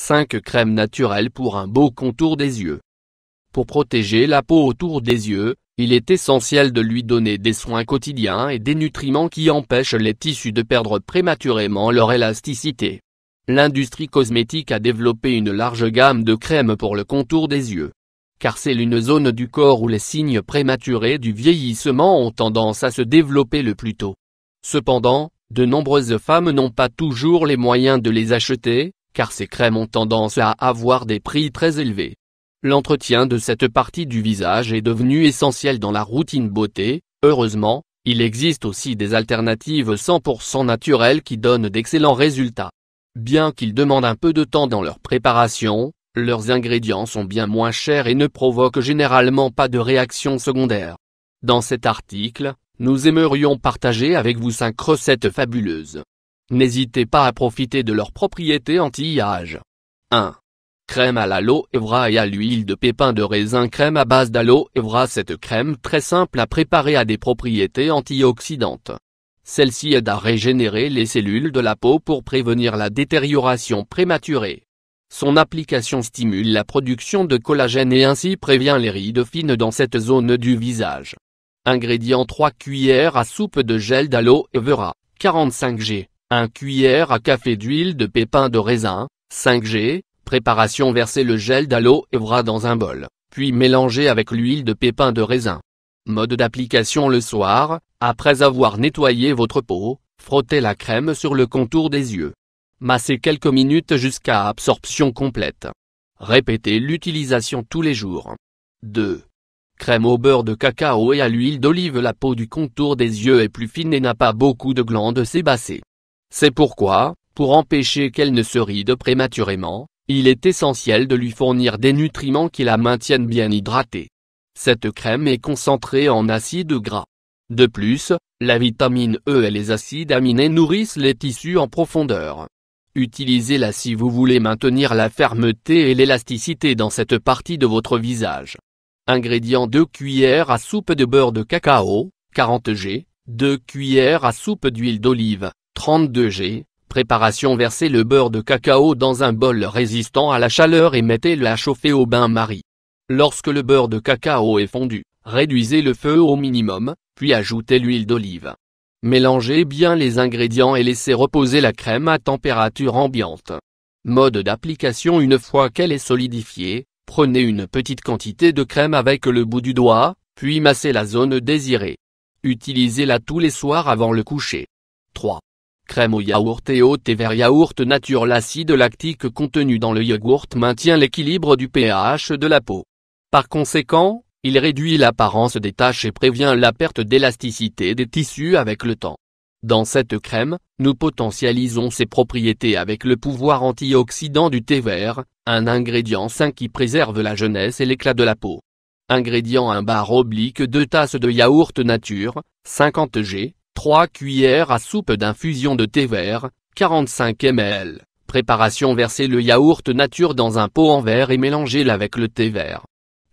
5 crèmes naturelles pour un beau contour des yeux. Pour protéger la peau autour des yeux, il est essentiel de lui donner des soins quotidiens et des nutriments qui empêchent les tissus de perdre prématurément leur élasticité. L'industrie cosmétique a développé une large gamme de crèmes pour le contour des yeux. Car c'est une zone du corps où les signes prématurés du vieillissement ont tendance à se développer le plus tôt. Cependant, de nombreuses femmes n'ont pas toujours les moyens de les acheter, car ces crèmes ont tendance à avoir des prix très élevés. L'entretien de cette partie du visage est devenu essentiel dans la routine beauté. Heureusement, il existe aussi des alternatives 100% naturelles qui donnent d'excellents résultats. Bien qu'ils demandent un peu de temps dans leur préparation, leurs ingrédients sont bien moins chers et ne provoquent généralement pas de réactions secondaires. Dans cet article, nous aimerions partager avec vous 5 recettes fabuleuses. N'hésitez pas à profiter de leurs propriétés anti-âge. 1. Crème à l'aloe vera et à l'huile de pépins de raisin. Crème à base d'aloe vera. Cette crème très simple à préparer a des propriétés antioxydantes. Celle-ci aide à régénérer les cellules de la peau pour prévenir la détérioration prématurée. Son application stimule la production de collagène et ainsi prévient les rides fines dans cette zone du visage. Ingrédients: 3 cuillères à soupe de gel d'aloe vera, 45 g, 1 cuillère à café d'huile de pépins de raisin, 5 g. Préparation: verser le gel d'aloe vera dans un bol, puis mélanger avec l'huile de pépins de raisin. Mode d'application: le soir, après avoir nettoyé votre peau, frottez la crème sur le contour des yeux. Massez quelques minutes jusqu'à absorption complète. Répétez l'utilisation tous les jours. 2. Crème au beurre de cacao et à l'huile d'olive. La peau du contour des yeux est plus fine et n'a pas beaucoup de glandes sébacées. C'est pourquoi, pour empêcher qu'elle ne se ride prématurément, il est essentiel de lui fournir des nutriments qui la maintiennent bien hydratée. Cette crème est concentrée en acides gras. De plus, la vitamine E et les acides aminés nourrissent les tissus en profondeur. Utilisez-la si vous voulez maintenir la fermeté et l'élasticité dans cette partie de votre visage. Ingrédients: 2 cuillères à soupe de beurre de cacao, 40 g, 2 cuillères à soupe d'huile d'olive, 32 g. Préparation: versez le beurre de cacao dans un bol résistant à la chaleur et mettez-le à chauffer au bain-marie. Lorsque le beurre de cacao est fondu, réduisez le feu au minimum, puis ajoutez l'huile d'olive. Mélangez bien les ingrédients et laissez reposer la crème à température ambiante. Mode d'application: une fois qu'elle est solidifiée, prenez une petite quantité de crème avec le bout du doigt, puis massez la zone désirée. Utilisez-la tous les soirs avant le coucher. 3. Crème au yaourt et au thé vert. Yaourt nature. L'acide lactique contenu dans le yaourt maintient l'équilibre du pH de la peau. Par conséquent, il réduit l'apparence des taches et prévient la perte d'élasticité des tissus avec le temps. Dans cette crème, nous potentialisons ses propriétés avec le pouvoir antioxydant du thé vert, un ingrédient sain qui préserve la jeunesse et l'éclat de la peau. Ingrédients: 1 bar/oblique 2 tasses de yaourt nature, 50 g, 3 cuillères à soupe d'infusion de thé vert, 45 ml. Préparation: versez le yaourt nature dans un pot en verre et mélangez-le avec le thé vert.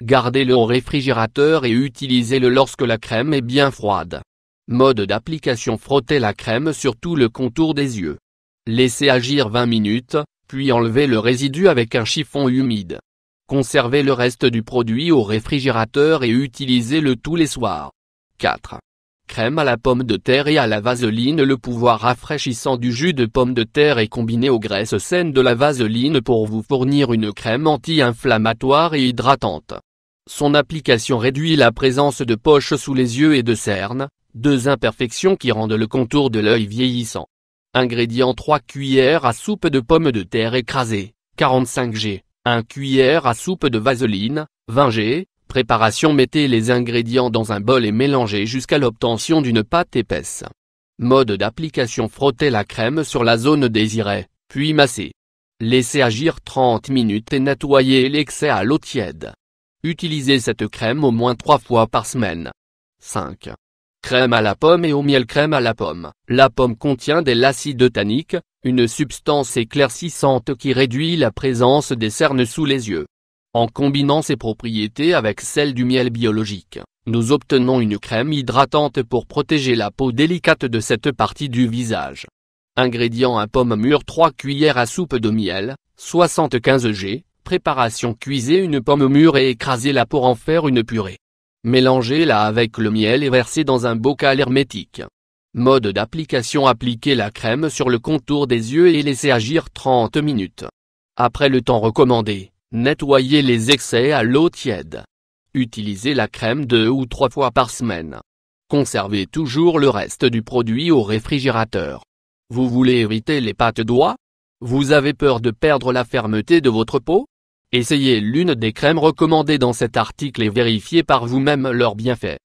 Gardez-le au réfrigérateur et utilisez-le lorsque la crème est bien froide. Mode d'application: frottez la crème sur tout le contour des yeux. Laissez agir 20 minutes, puis enlevez le résidu avec un chiffon humide. Conservez le reste du produit au réfrigérateur et utilisez-le tous les soirs. 4. Crème à la pomme de terre et à la vaseline. Le pouvoir rafraîchissant du jus de pomme de terre est combiné aux graisses saines de la vaseline pour vous fournir une crème anti-inflammatoire et hydratante. Son application réduit la présence de poches sous les yeux et de cernes, 2 imperfections qui rendent le contour de l'œil vieillissant. Ingrédients: 3 cuillères à soupe de pommes de terre écrasées, 45 g, 1 cuillère à soupe de vaseline, 20 g. Préparation: mettez les ingrédients dans un bol et mélangez jusqu'à l'obtention d'une pâte épaisse. Mode d'application: frottez la crème sur la zone désirée, puis massez. Laissez agir 30 minutes et nettoyez l'excès à l'eau tiède. Utilisez cette crème au moins 3 fois par semaine. 5. Crème à la pomme et au miel. Crème à la pomme. La pomme contient de l'acide tannique, une substance éclaircissante qui réduit la présence des cernes sous les yeux. En combinant ses propriétés avec celles du miel biologique, nous obtenons une crème hydratante pour protéger la peau délicate de cette partie du visage. Ingrédients: un pomme mûre, 3 cuillères à soupe de miel, 75 g. Préparation: cuisez une pomme mûre et écrasez-la pour en faire une purée. Mélangez-la avec le miel et versez dans un bocal hermétique. Mode d'application: appliquez la crème sur le contour des yeux et laissez agir 30 minutes. Après le temps recommandé, nettoyez les excès à l'eau tiède. Utilisez la crème 2 ou 3 fois par semaine. Conservez toujours le reste du produit au réfrigérateur. Vous voulez éviter les pattes d'oie? Vous avez peur de perdre la fermeté de votre peau? Essayez l'une des crèmes recommandées dans cet article et vérifiez par vous-même leurs bienfaits.